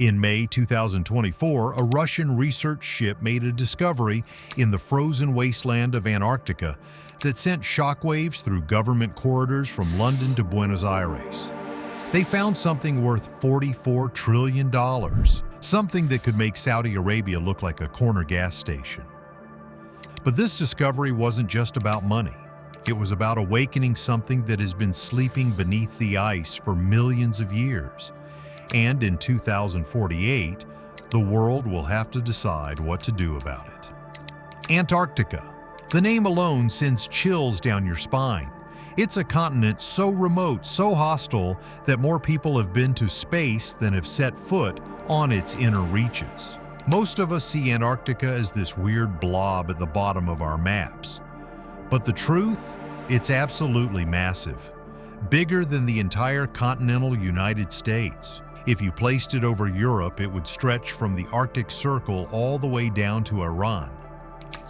In May 2024, a Russian research ship made a discovery in the frozen wasteland of Antarctica that sent shockwaves through government corridors from London to Buenos Aires. They found something worth $44 trillion, something that could make Saudi Arabia look like a corner gas station. But this discovery wasn't just about money. It was about awakening something that has been sleeping beneath the ice for millions of years. And in 2048, the world will have to decide what to do about it. Antarctica. The name alone sends chills down your spine. It's a continent so remote, so hostile, that more people have been to space than have set foot on its inner reaches. Most of us see Antarctica as this weird blob at the bottom of our maps. But the truth? It's absolutely massive. Bigger than the entire continental United States. If you placed it over Europe, it would stretch from the Arctic Circle all the way down to Iran.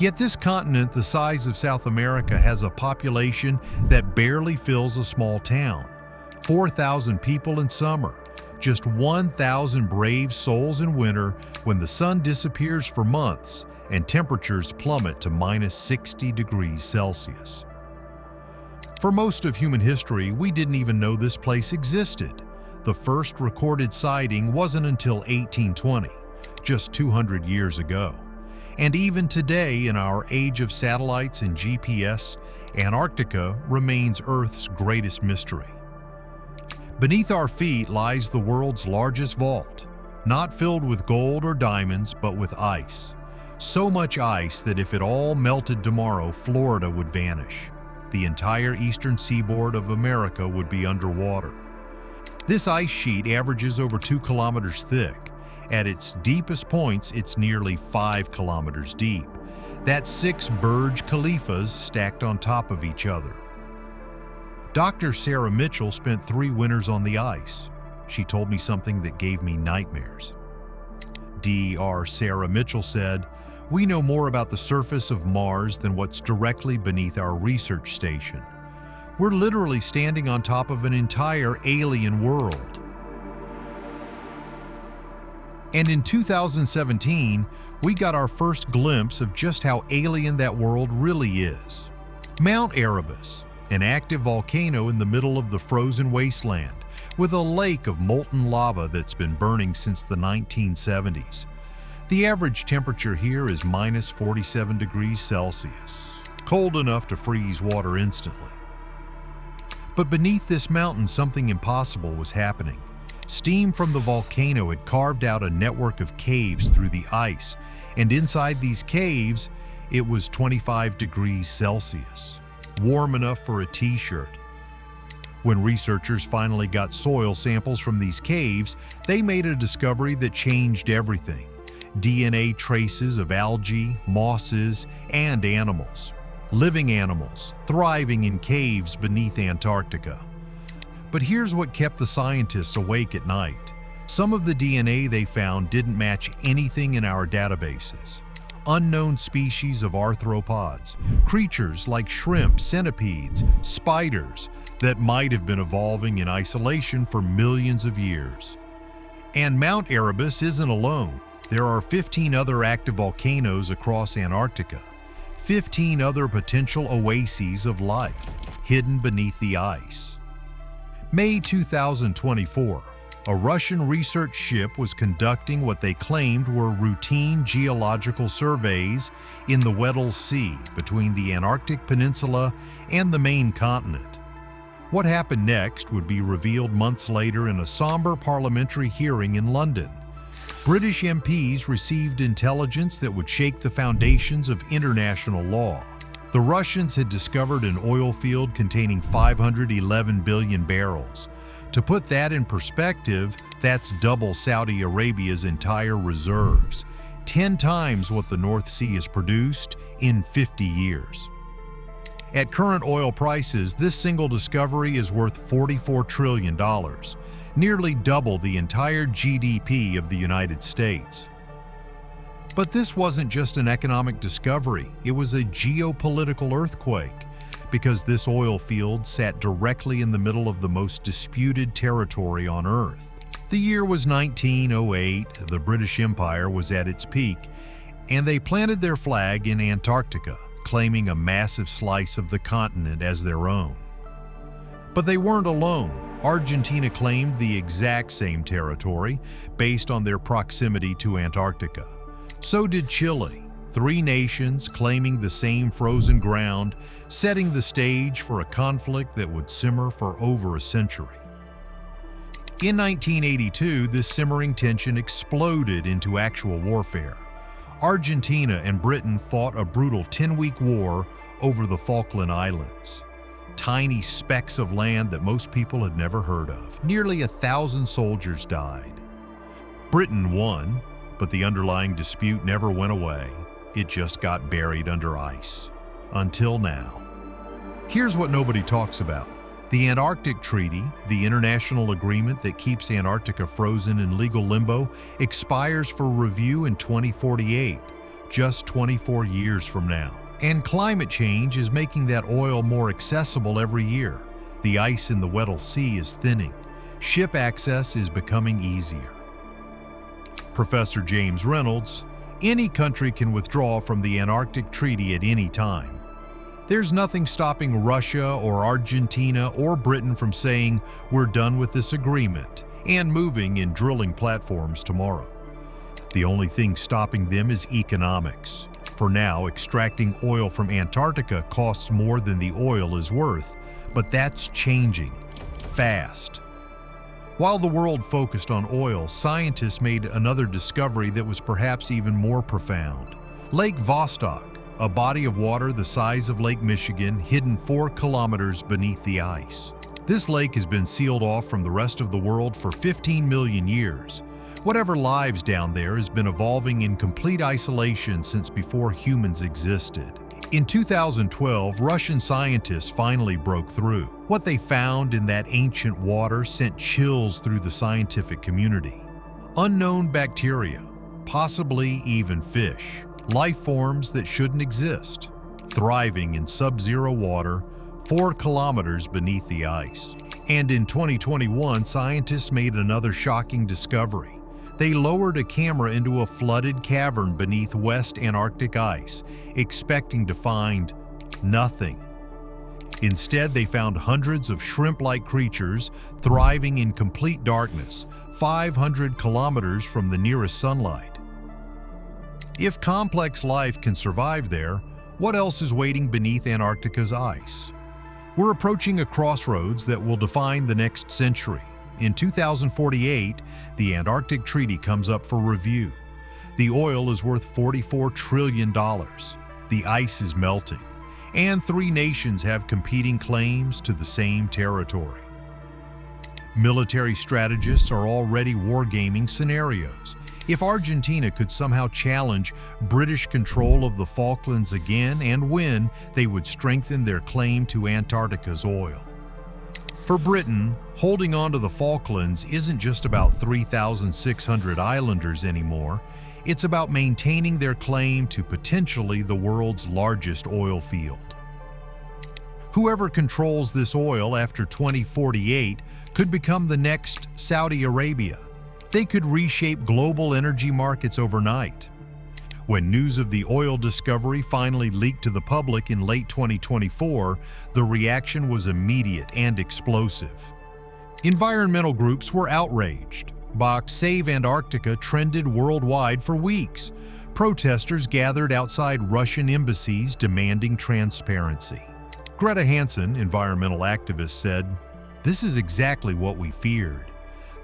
Yet this continent, the size of South America, has a population that barely fills a small town. 4,000 people in summer, just 1,000 brave souls in winter when the sun disappears for months and temperatures plummet to -60 degrees Celsius. For most of human history, we didn't even know this place existed. The first recorded sighting wasn't until 1820, just 200 years ago. And even today, in our age of satellites and GPS, Antarctica remains Earth's greatest mystery. Beneath our feet lies the world's largest vault, not filled with gold or diamonds, but with ice. So much ice that if it all melted tomorrow, Florida would vanish. The entire eastern seaboard of America would be underwater. This ice sheet averages over 2 kilometers thick. At its deepest points, it's nearly 5 kilometers deep. That's 6 Burj Khalifas stacked on top of each other. Dr. Sarah Mitchell spent 3 winters on the ice. She told me something that gave me nightmares. Dr. Sarah Mitchell said, "We know more about the surface of Mars than what's directly beneath our research station. We're literally standing on top of an entire alien world." And in 2017, we got our first glimpse of just how alien that world really is. Mount Erebus, an active volcano in the middle of the frozen wasteland, with a lake of molten lava that's been burning since the 1970s. The average temperature here is -47 degrees Celsius, cold enough to freeze water instantly. But beneath this mountain, something impossible was happening. Steam from the volcano had carved out a network of caves through the ice, and inside these caves, it was 25 degrees Celsius, warm enough for a t-shirt. When researchers finally got soil samples from these caves, they made a discovery that changed everything. DNA traces of algae, mosses, and animals. Living animals, thriving in caves beneath Antarctica. But here's what kept the scientists awake at night. Some of the DNA they found didn't match anything in our databases. Unknown species of arthropods, creatures like shrimp, centipedes, spiders that might have been evolving in isolation for millions of years. And Mount Erebus isn't alone. There are 15 other active volcanoes across Antarctica. 15 other potential oases of life hidden beneath the ice. May 2024, a Russian research ship was conducting what they claimed were routine geological surveys in the Weddell Sea between the Antarctic Peninsula and the main continent. What happened next would be revealed months later in a somber parliamentary hearing in London. British MPs received intelligence that would shake the foundations of international law. The Russians had discovered an oil field containing 511 billion barrels. To put that in perspective, that's double Saudi Arabia's entire reserves, 10 times what the North Sea has produced in 50 years. At current oil prices, this single discovery is worth $44 trillion. Nearly double the entire GDP of the United States. But this wasn't just an economic discovery, it was a geopolitical earthquake, because this oil field sat directly in the middle of the most disputed territory on Earth. The year was 1908, the British Empire was at its peak, and they planted their flag in Antarctica, claiming a massive slice of the continent as their own. But they weren't alone. Argentina claimed the exact same territory based on their proximity to Antarctica. So did Chile, 3 nations claiming the same frozen ground, setting the stage for a conflict that would simmer for over a century. In 1982, this simmering tension exploded into actual warfare. Argentina and Britain fought a brutal 10-week war over the Falkland Islands. Tiny specks of land that most people had never heard of. Nearly 1,000 soldiers died. Britain won, but the underlying dispute never went away. It just got buried under ice. Until now. Here's what nobody talks about. The Antarctic Treaty, the international agreement that keeps Antarctica frozen in legal limbo, expires for review in 2048, just 24 years from now. And climate change is making that oil more accessible every year. The ice in the Weddell Sea is thinning. Ship access is becoming easier. Professor James Reynolds, any country can withdraw from the Antarctic Treaty at any time. There's nothing stopping Russia or Argentina or Britain from saying, we're done with this agreement, and moving in drilling platforms tomorrow. The only thing stopping them is economics. For now, extracting oil from Antarctica costs more than the oil is worth, but that's changing, fast. While the world focused on oil, scientists made another discovery that was perhaps even more profound. Lake Vostok, a body of water the size of Lake Michigan, hidden 4 kilometers beneath the ice. This lake has been sealed off from the rest of the world for 15 million years. Whatever lives down there has been evolving in complete isolation since before humans existed. In 2012, Russian scientists finally broke through. What they found in that ancient water sent chills through the scientific community. Unknown bacteria, possibly even fish, life forms that shouldn't exist, thriving in sub-zero water 4 kilometers beneath the ice. And in 2021, scientists made another shocking discovery. They lowered a camera into a flooded cavern beneath West Antarctic ice, expecting to find nothing. Instead, they found hundreds of shrimp-like creatures thriving in complete darkness, 500 kilometers from the nearest sunlight. If complex life can survive there, what else is waiting beneath Antarctica's ice? We're approaching a crossroads that will define the next century. In 2048, the Antarctic Treaty comes up for review. The oil is worth $44 trillion. The ice is melting, and 3 nations have competing claims to the same territory. Military strategists are already wargaming scenarios. If Argentina could somehow challenge British control of the Falklands again and win, they would strengthen their claim to Antarctica's oil. For Britain, holding on to the Falklands isn't just about 3,600 islanders anymore. It's about maintaining their claim to potentially the world's largest oil field. Whoever controls this oil after 2048 could become the next Saudi Arabia. They could reshape global energy markets overnight. When news of the oil discovery finally leaked to the public in late 2024, the reaction was immediate and explosive. Environmental groups were outraged. Bach's Save Antarctica trended worldwide for weeks. Protesters gathered outside Russian embassies demanding transparency. Greta Hansen, environmental activist, said, "This is exactly what we feared.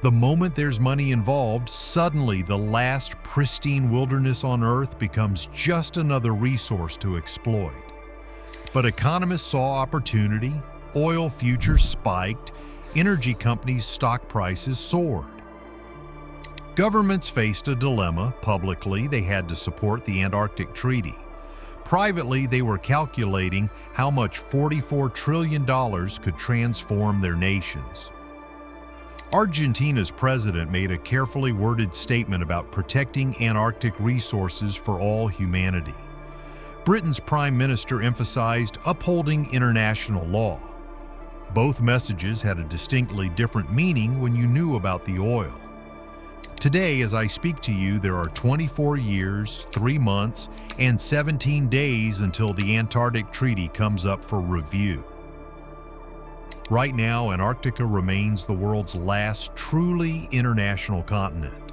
The moment there's money involved, suddenly the last pristine wilderness on Earth becomes just another resource to exploit." But economists saw opportunity, oil futures spiked, energy companies' stock prices soared. Governments faced a dilemma. Publicly, they had to support the Antarctic Treaty. Privately, they were calculating how much $44 trillion could transform their nations. Argentina's president made a carefully worded statement about protecting Antarctic resources for all humanity. Britain's prime minister emphasized upholding international law. Both messages had a distinctly different meaning when you knew about the oil. Today, as I speak to you, there are 24 years, 3 months, and 17 days until the Antarctic Treaty comes up for review. Right now, Antarctica remains the world's last truly international continent.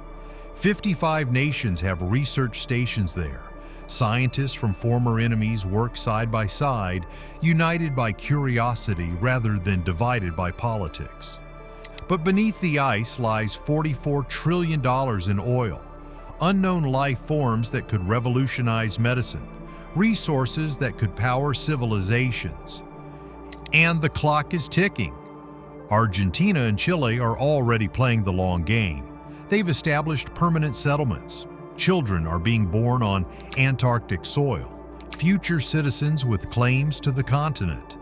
55 nations have research stations there. Scientists from former enemies work side by side, united by curiosity rather than divided by politics. But beneath the ice lies $44 trillion in oil, unknown life forms that could revolutionize medicine, resources that could power civilizations. And the clock is ticking. Argentina and Chile are already playing the long game. They've established permanent settlements. Children are being born on Antarctic soil, future citizens with claims to the continent.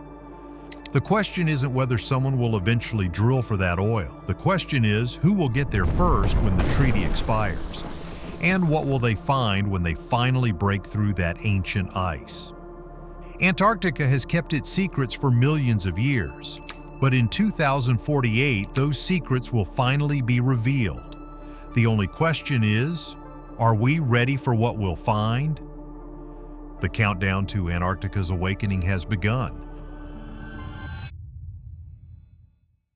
The question isn't whether someone will eventually drill for that oil. The question is who will get there first when the treaty expires, and what will they find when they finally break through that ancient ice. Antarctica has kept its secrets for millions of years, but in 2048, those secrets will finally be revealed. The only question is, are we ready for what we'll find? The countdown to Antarctica's awakening has begun.